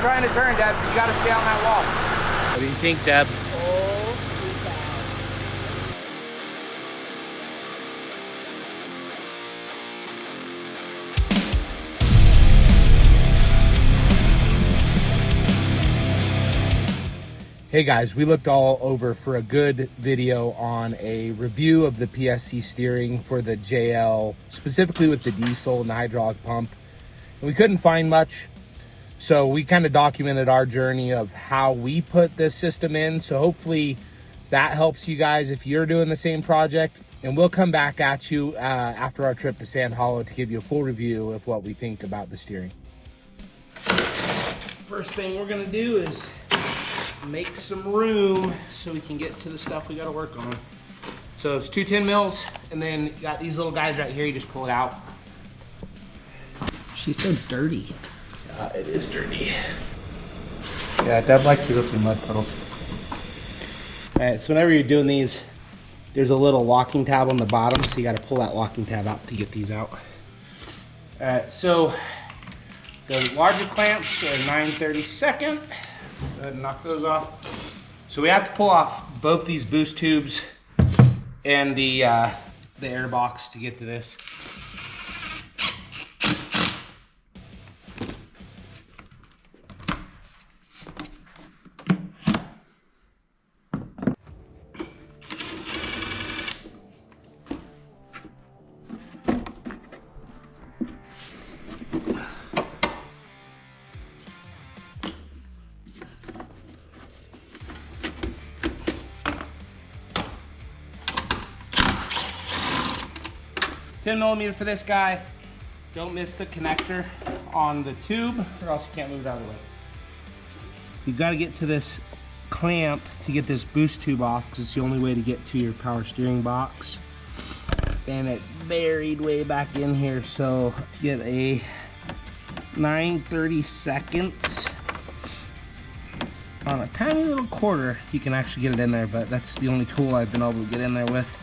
trying to turn, Deb. You gotta stay on that wall. What do you think, Deb? Hey guys, we looked all over for a good video on a review of the PSC steering for the JL, specifically with the diesel and the hydraulic pump. And we couldn't find much, so we kind of documented our journey of how we put this system in. So hopefully that helps you guys if you're doing the same project. And we'll come back at you after our trip to Sand Hollow to give you a full review of what we think about the steering. First thing we're gonna do is make some room so we can get to the stuff we got to work on. So it's 2 10 mils, and then you got these little guys right here. You just pull it out. She's so dirty. It is dirty. Yeah, Deb likes to go through mud puddles. All right, so whenever you're doing these, there's a little locking tab on the bottom, so you got to pull that locking tab out to get these out. All right, so the larger clamps are 9/32. Go ahead and knock those off. So we have to pull off both these boost tubes and the air box to get to this. $10mm for this guy. Don't miss the connector on the tube or else you can't move it out of the way. You've got to get to this clamp to get this boost tube off because it's the only way to get to your power steering box. And it's buried way back in here, so get a 9/32 on a tiny little quarter. You can actually get it in there, but that's the only tool I've been able to get in there with.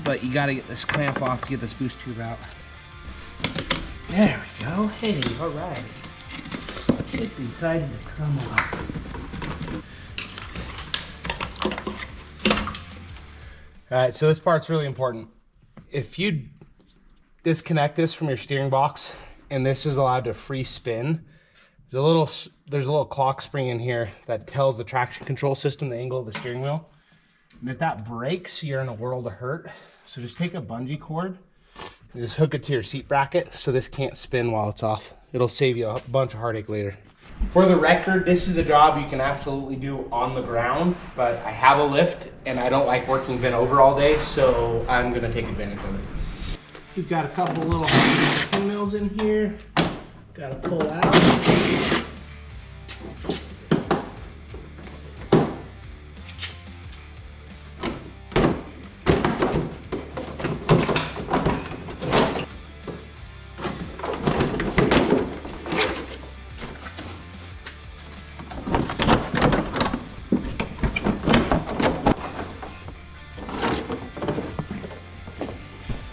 But you got to get this clamp off to get this boost tube out. There we go. Hey, all right. It decided to come off. All right, so this part's really important. If you disconnect this from your steering box and this is allowed to free spin, there's a little clock spring in here that tells the traction control system the angle of the steering wheel. And if that breaks, you're in a world of hurt. So just take a bungee cord and just hook it to your seat bracket so this can't spin while it's off. It'll save you a bunch of heartache later. For the record, this is a job you can absolutely do on the ground, but I have a lift and I don't like working bent over all day, so I'm gonna take advantage of it. We've got a couple little pinwheels in here. Gotta pull out.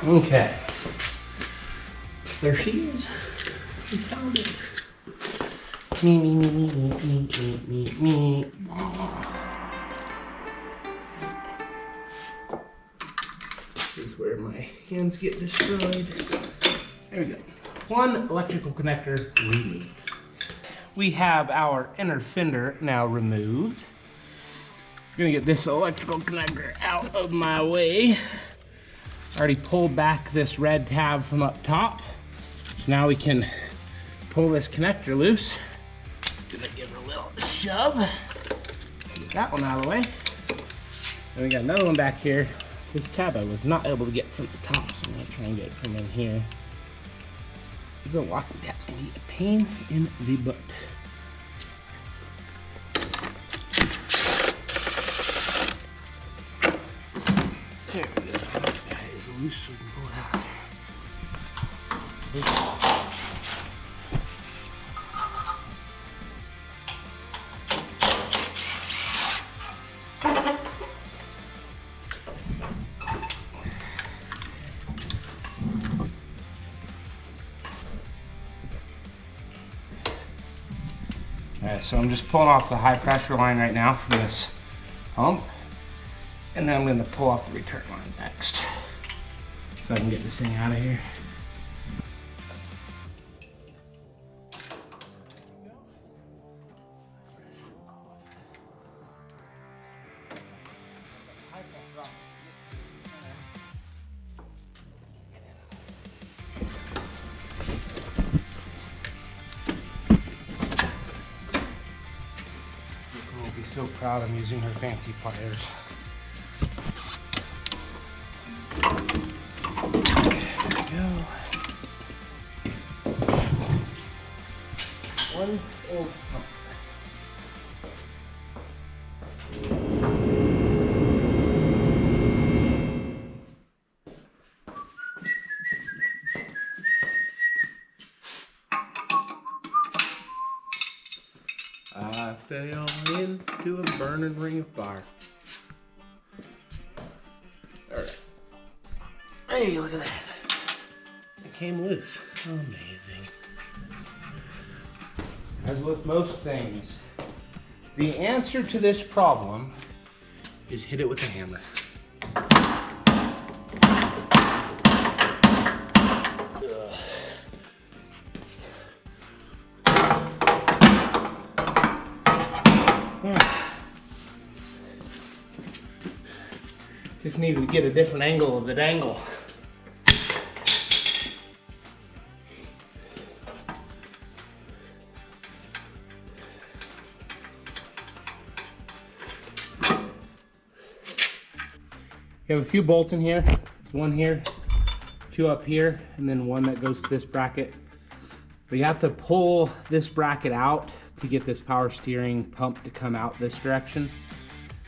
Okay, there she is. We found it. Me. This is where my hands get destroyed. There we go. One electrical connector removed. We have our inner fender now removed. I'm gonna get this electrical connector out of my way. Already pulled back this red tab from up top. So now we can pull this connector loose. Just gonna give it a little shove. Get that one out of the way. And we got another one back here. This tab I was not able to get from the top, so I'm gonna try and get it from in here. These little locking tabs can be a pain in the butt. There we go. That is loose, so we can pull it out of there. Alright, so I'm just pulling off the high pressure line right now from this pump. And then I'm going to pull off the return line next. So I can get this thing out of here. So proud I'm using her fancy pliers. There we go. One old pump. I fell into a burning ring of fire. Alright. Hey, look at that. It came loose. Amazing. As with most things, the answer to this problem is hit it with a hammer. Just needed to get a different angle of the dangle. You have a few bolts in here. One here, two up here, and then one that goes to this bracket. But you have to pull this bracket out to get this power steering pump to come out this direction.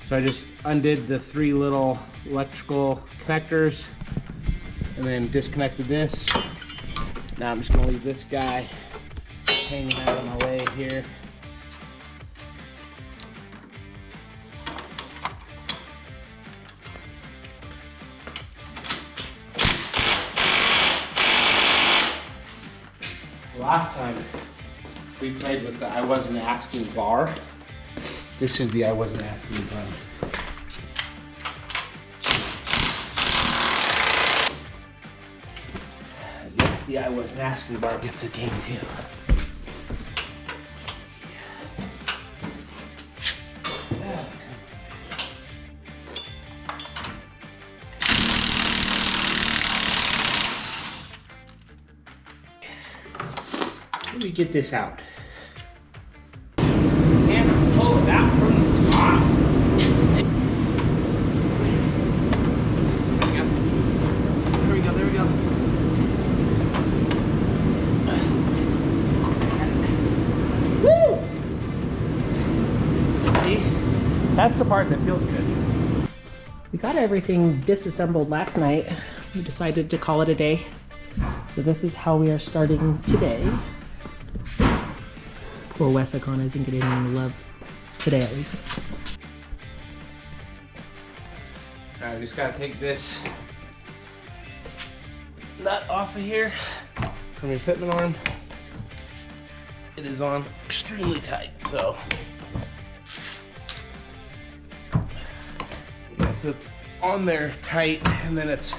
So I just undid the three little electrical connectors and then disconnected this. Now I'm just gonna leave this guy hanging out of my way here. Last time we played with the I wasn't asking bar. This is the I wasn't asking bar. I guess the I wasn't asking bar gets a game too. Let me get this out. And pull it out from the top. There we go. There we go. Woo! See? That's the part that feels good. We got everything disassembled last night. We decided to call it a day. So this is how we are starting today. Poor Wesicon isn't getting any love today, at least. I just gotta take this nut off of here from your Pitman arm. It is on extremely tight, so it's on there tight, and then it's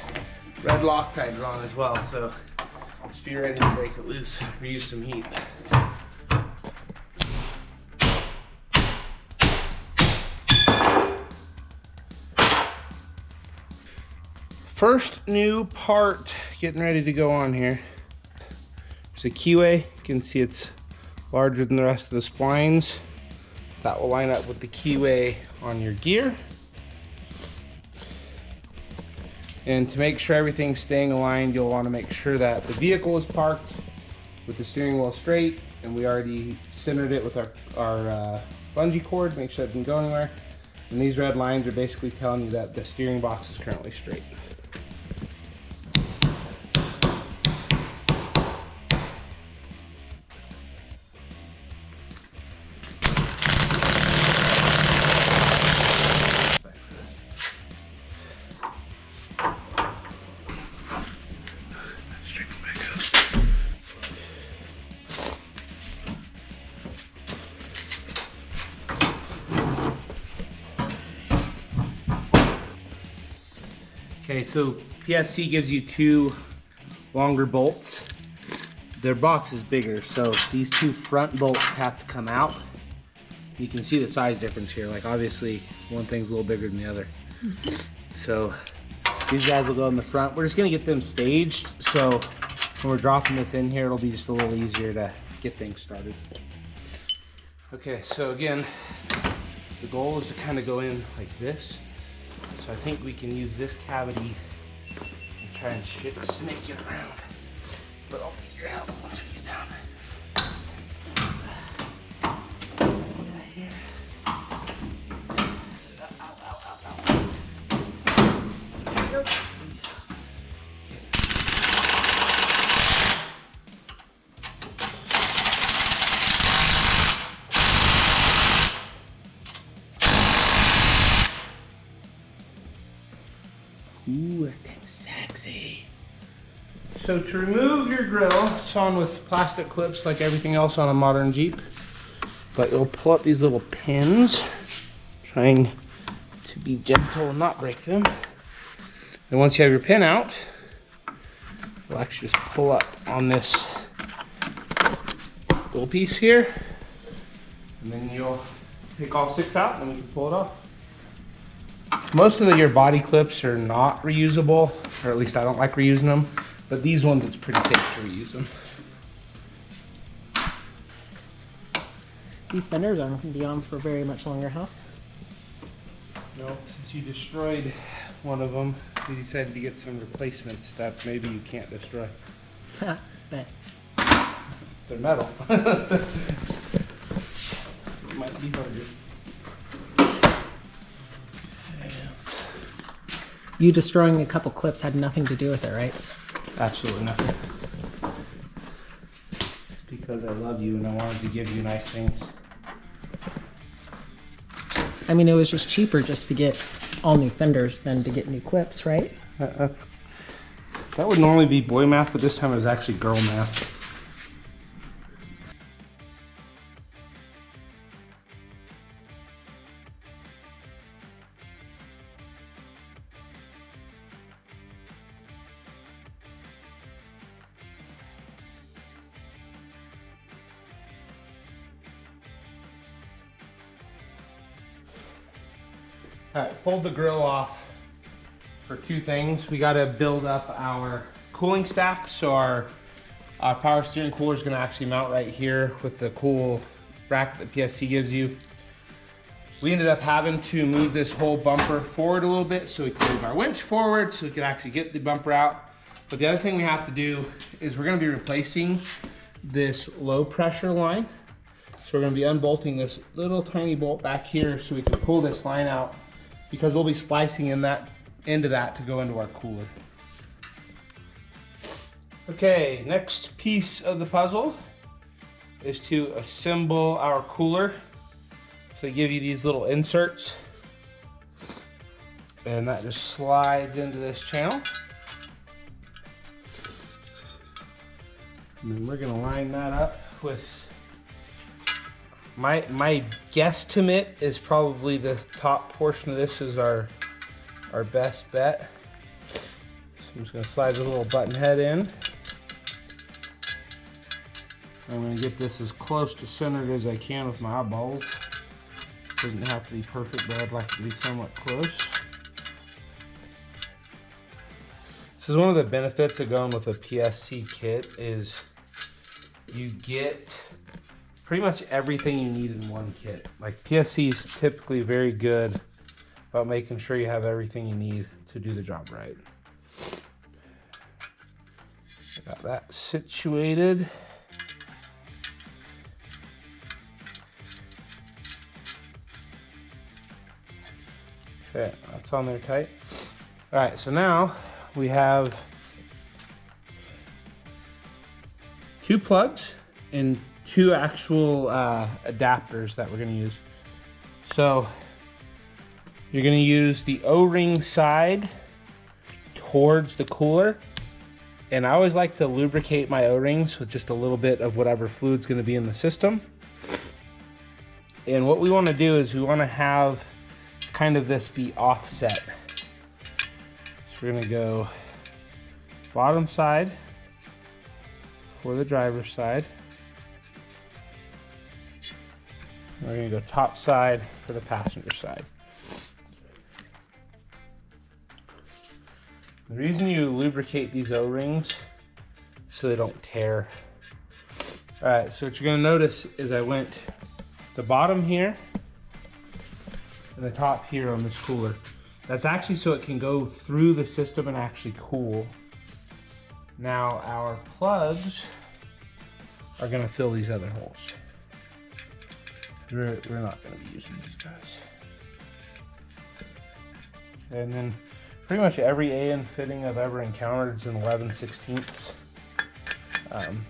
red Loctite on as well. So just be ready to break it loose or use some heat. First new part getting ready to go on here. There's a keyway. You can see it's larger than the rest of the splines. That will line up with the keyway on your gear. And to make sure everything's staying aligned, you'll want to make sure that the vehicle is parked with the steering wheel straight, and we already centered it with our bungee cord, make sure it didn't go anywhere. And these red lines are basically telling you that the steering box is currently straight. Okay, so PSC gives you 2 longer bolts. Their box is bigger, so these 2 front bolts have to come out. You can see the size difference here. Like obviously one thing's a little bigger than the other. So these guys will go in the front. We're just gonna get them staged, so when we're dropping this in here, it'll be just a little easier to get things started. Okay, so again, the goal is to kind of go in like this. So I think we can use this cavity and try and snake it around. But I'll need your help once we get down. Here. Ooh, that's sexy. So to remove your grill, it's on with plastic clips like everything else on a modern Jeep. But you'll pull up these little pins, trying to be gentle and not break them. And once you have your pin out, you'll actually just pull up on this little piece here. And then you'll take all 6 out and then we can pull it off. Most of your body clips are not reusable, or at least I don't like reusing them, but these ones it's pretty safe to reuse them. These fenders aren't going to be on for very much longer, huh? No, since you destroyed one of them, we decided to get some replacements that maybe you can't destroy. Bet. They're metal. It might be harder. You destroying a couple clips had nothing to do with it, right? Absolutely nothing. It's because I love you and I wanted to give you nice things. I mean, it was just cheaper just to get all new fenders than to get new clips, right? That would normally be boy math, but this time it was actually girl math. All right, pulled the grill off for 2 things. We got to build up our cooling stack. So our power steering cooler is going to actually mount right here with the cool bracket that PSC gives you. We ended up having to move this whole bumper forward a little bit so we can move our winch forward so we can actually get the bumper out. But the other thing we have to do is we're going to be replacing this low pressure line. So we're going to be unbolting this little tiny bolt back here so we can pull this line out, because we'll be splicing into that to go into our cooler. Okay, next piece of the puzzle is to assemble our cooler. So they give you these little inserts, and that just slides into this channel. And then we're gonna line that up with my guesstimate is probably the top portion of this is our best bet. So I'm just gonna slide the little button head in. I'm gonna get this as close to centered as I can with my eyeballs. Doesn't have to be perfect, but I'd like it to be somewhat close. This is one of the benefits of going with a PSC kit is you get pretty much everything you need in one kit. Like PSC is typically very good about making sure you have everything you need to do the job right. I got that situated. Okay, that's on there tight. All right, so now we have 2 plugs and 2 actual adapters that we're gonna use. So you're gonna use the O-ring side towards the cooler. And I always like to lubricate my O-rings with just a little bit of whatever fluid's gonna be in the system. And what we wanna do is we wanna have kind of this be offset. So We're gonna go bottom side for the driver's side. We're gonna go top side for the passenger side. The reason you lubricate these O-rings so they don't tear. All right, so what you're gonna notice is I went the bottom here and the top here on this cooler. That's actually so it can go through the system and actually cool. Now our plugs are gonna fill these other holes. We're not gonna be using these guys. And then pretty much every AN fitting I've ever encountered is an 11/16.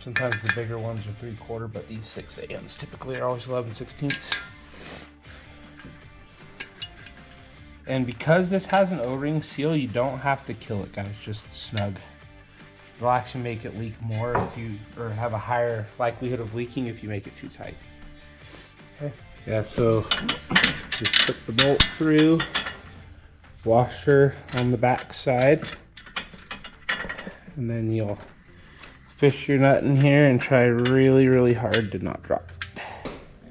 Sometimes the bigger ones are 3/4, but these 6 ANs typically are always 11/16. And because this has an O-ring seal, you don't have to kill it, guys, just snug. It'll actually make it leak more if you, or have a higher likelihood of leaking if you make it too tight. Okay. Yeah, so just put the bolt through, washer on the back side, and then you'll fish your nut in here and try really, really hard to not drop it.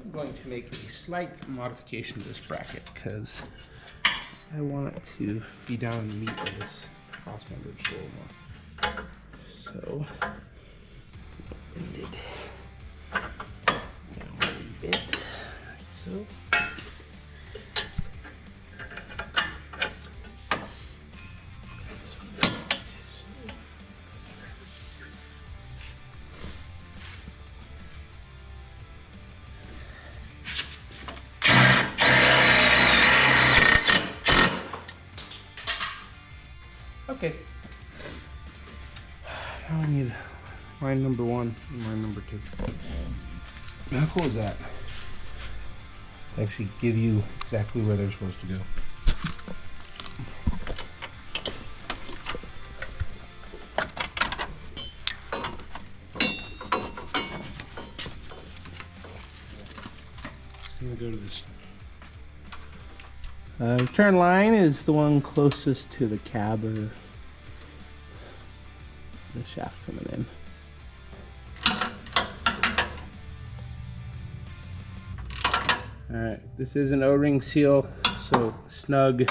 I'm going to make a slight modification to this bracket because I want it to be down in the meat of this cross member just a little more. So, bend it down a wee bit, like so. Okay. Now I need line number 1 and line number 2. How cool is that? They actually give you exactly where they're supposed to go. I'm gonna go to this. Return line is the one closest to the cab or the shaft coming in. Alright, this is an O-ring seal, so snug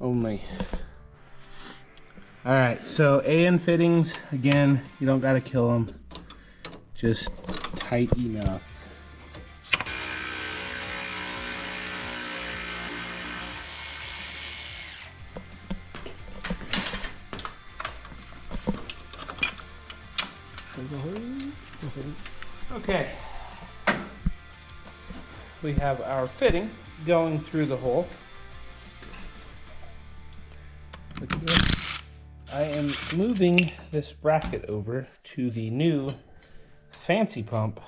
only. Alright, so AN fittings, again, you don't gotta kill them, just tight enough. Okay, we have our fitting going through the hole. Look at this. I am moving this bracket over to the new fancy pump.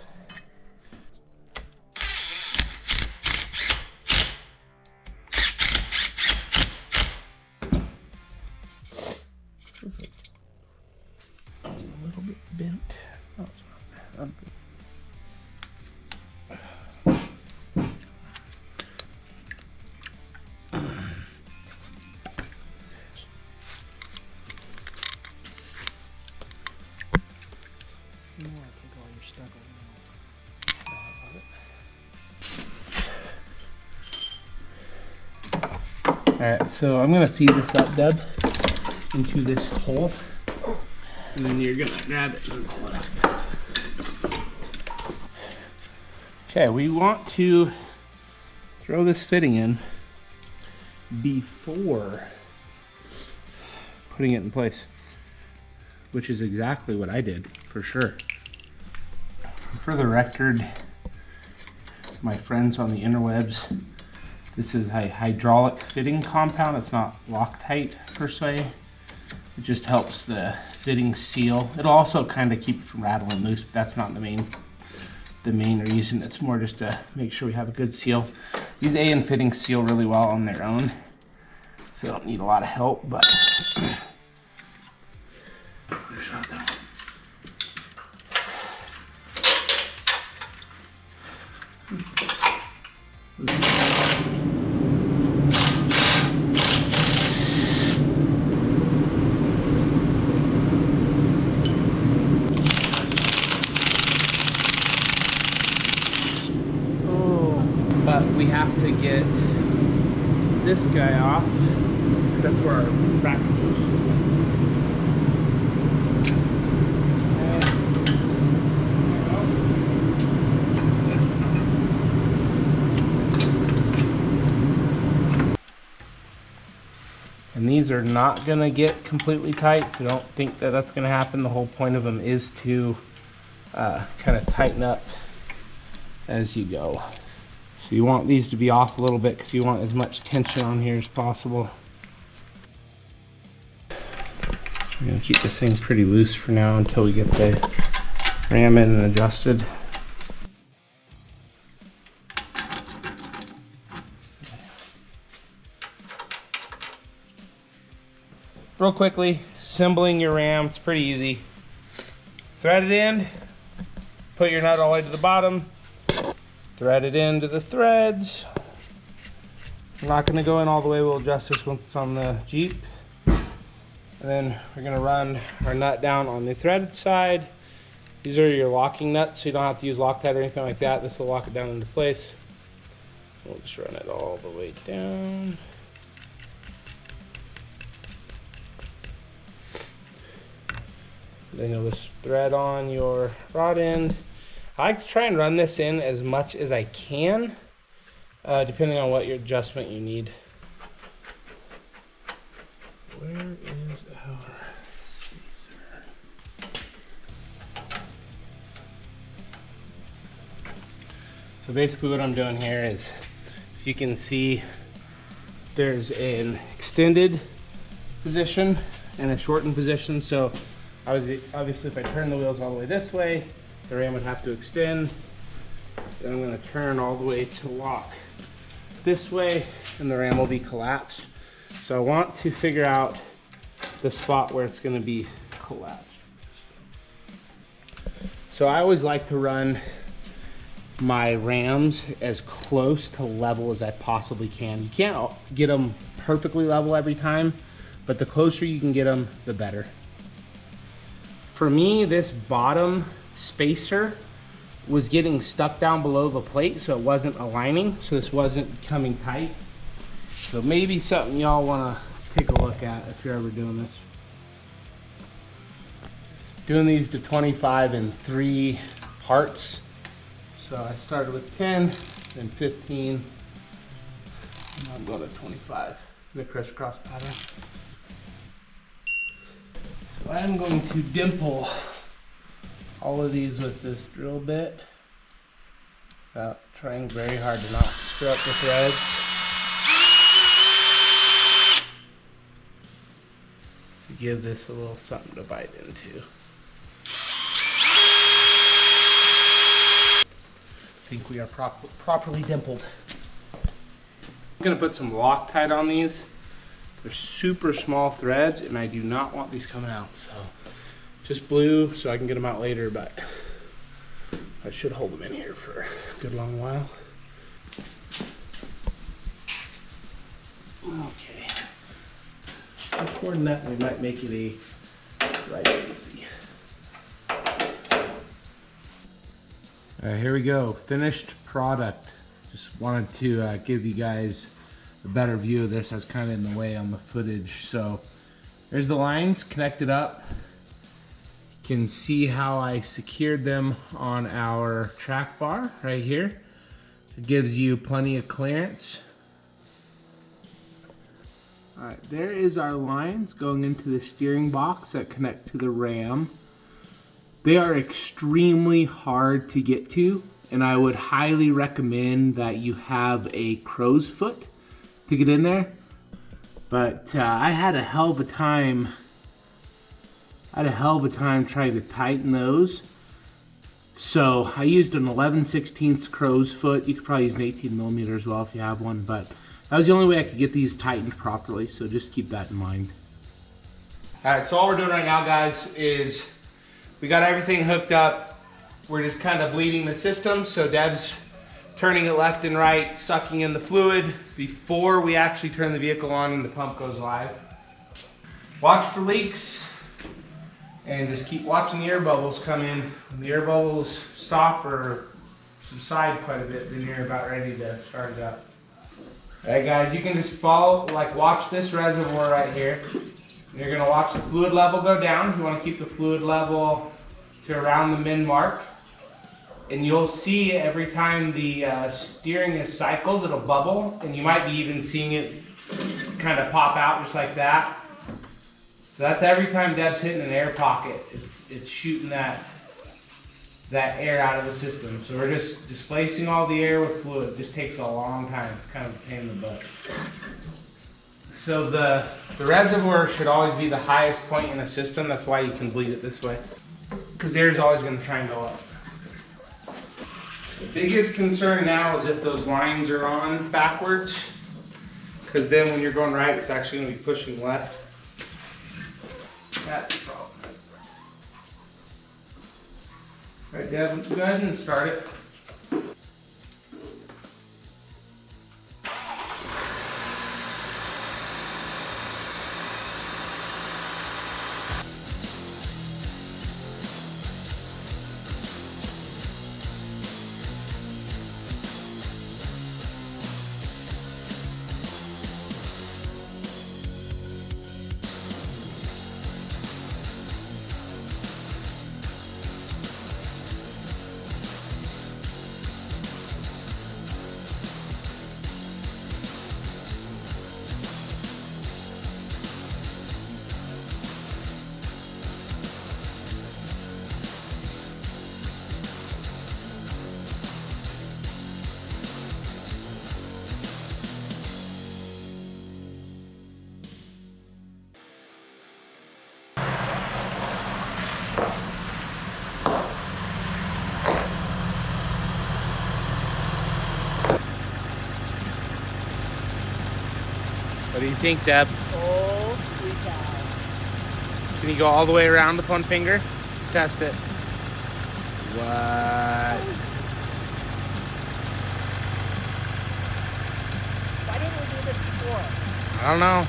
A little bit bent. Oh, it's not. Okay. Alright, so I'm going to feed this up, Deb, into this hole, and then you're going to grab it and pull it up. Okay, we want to throw this fitting in before putting it in place, which is exactly what I did, for sure. For the record, my friends on the interwebs, this is a hydraulic fitting compound. It's not Loctite per se. It just helps the fitting seal. It'll also kind of keep it from rattling loose, but that's not the main reason. It's more just to make sure we have a good seal. These AN fittings seal really well on their own, so they don't need a lot of help, but but we have to get this guy off. That's where our bracket goes. And these are not going to get completely tight, so don't think that that's going to happen. The whole point of them is to kind of tighten up as you go. So you want these to be off a little bit because you want as much tension on here as possible. I'm going to keep this thing pretty loose for now until we get the ram in and adjusted. Real quickly, assembling your ram, it's pretty easy. Thread it in, put your nut all the way to the bottom, thread it into the threads. I'm not going to go in all the way, we'll adjust this once it's on the Jeep. And then we're going to run our nut down on the threaded side. These are your locking nuts, so you don't have to use Loctite or anything like that. This will lock it down into place. We'll just run it all the way down. Then you'll just thread on your rod end. I like to try and run this in as much as I can, depending on what your adjustment you need. Where is our Caesar? So basically what I'm doing here is, if you can see, there's an extended position and a shortened position. So obviously if I turn the wheels all the way this way, the ram would have to extend. Then I'm going to turn all the way to lock this way and the ram will be collapsed. So I want to figure out the spot where it's going to be collapsed. So I always like to run my rams as close to level as I possibly can. You can't get them perfectly level every time, but the closer you can get them, the better. For me, this bottom spacer was getting stuck down below the plate, so it wasn't aligning, so this wasn't coming tight. So maybe something y'all want to take a look at if you're ever doing this. Doing these to 25 in 3 parts. So I started with 10, then 15, and I'm going to 25 in the crisscross pattern. So I'm going to dimple all of these with this drill bit without trying very hard to not screw up the threads. To give this a little something to bite into. I think we are properly dimpled. I'm going to put some Loctite on these. They're super small threads and I do not want these coming out. So just blue so I can get them out later, but I should hold them in here for a good long while. Okay. More than that, we might make it a right easy. Here we go, finished product. Just wanted to give you guys a better view of this. I was kind of in the way on the footage. So there's the lines connected up. You can see how I secured them on our track bar right here. It gives you plenty of clearance. All right, there is our lines going into the steering box that connect to the ram. They are extremely hard to get to, and I would highly recommend that you have a crow's foot to get in there. But I had a hell of a time trying to tighten those. So I used an 11/16 crow's foot. You could probably use an 18mm as well if you have one, but that was the only way I could get these tightened properly, so just keep that in mind. All right, so all we're doing right now, guys, is we got everything hooked up. We're just kind of bleeding the system, so Deb's turning it left and right, sucking in the fluid before we actually turn the vehicle on and the pump goes live. Watch for leaks, and just keep watching the air bubbles come in. When the air bubbles stop or subside quite a bit, then you're about ready to start it up. Alright guys, you can just follow, like watch this reservoir right here. You're gonna watch the fluid level go down. You wanna keep the fluid level to around the min mark. And you'll see every time the steering is cycled, it'll bubble, and you might be even seeing it kind of pop out just like that. So that's every time Deb's hitting an air pocket, it's shooting that air out of the system. So we're just displacing all the air with fluid. It just takes a long time. It's kind of a pain in the butt. So the reservoir should always be the highest point in a system. That's why you can bleed it this way, because air is always going to try and go up. The biggest concern now is if those lines are on backwards, because then when you're going right, it's actually going to be pushing left. That's the problem. All right, Deb, go ahead and start it. What do you think, Deb? Holy cow. Can you go all the way around with one finger? Let's test it. What? Why didn't we do this before? I don't know.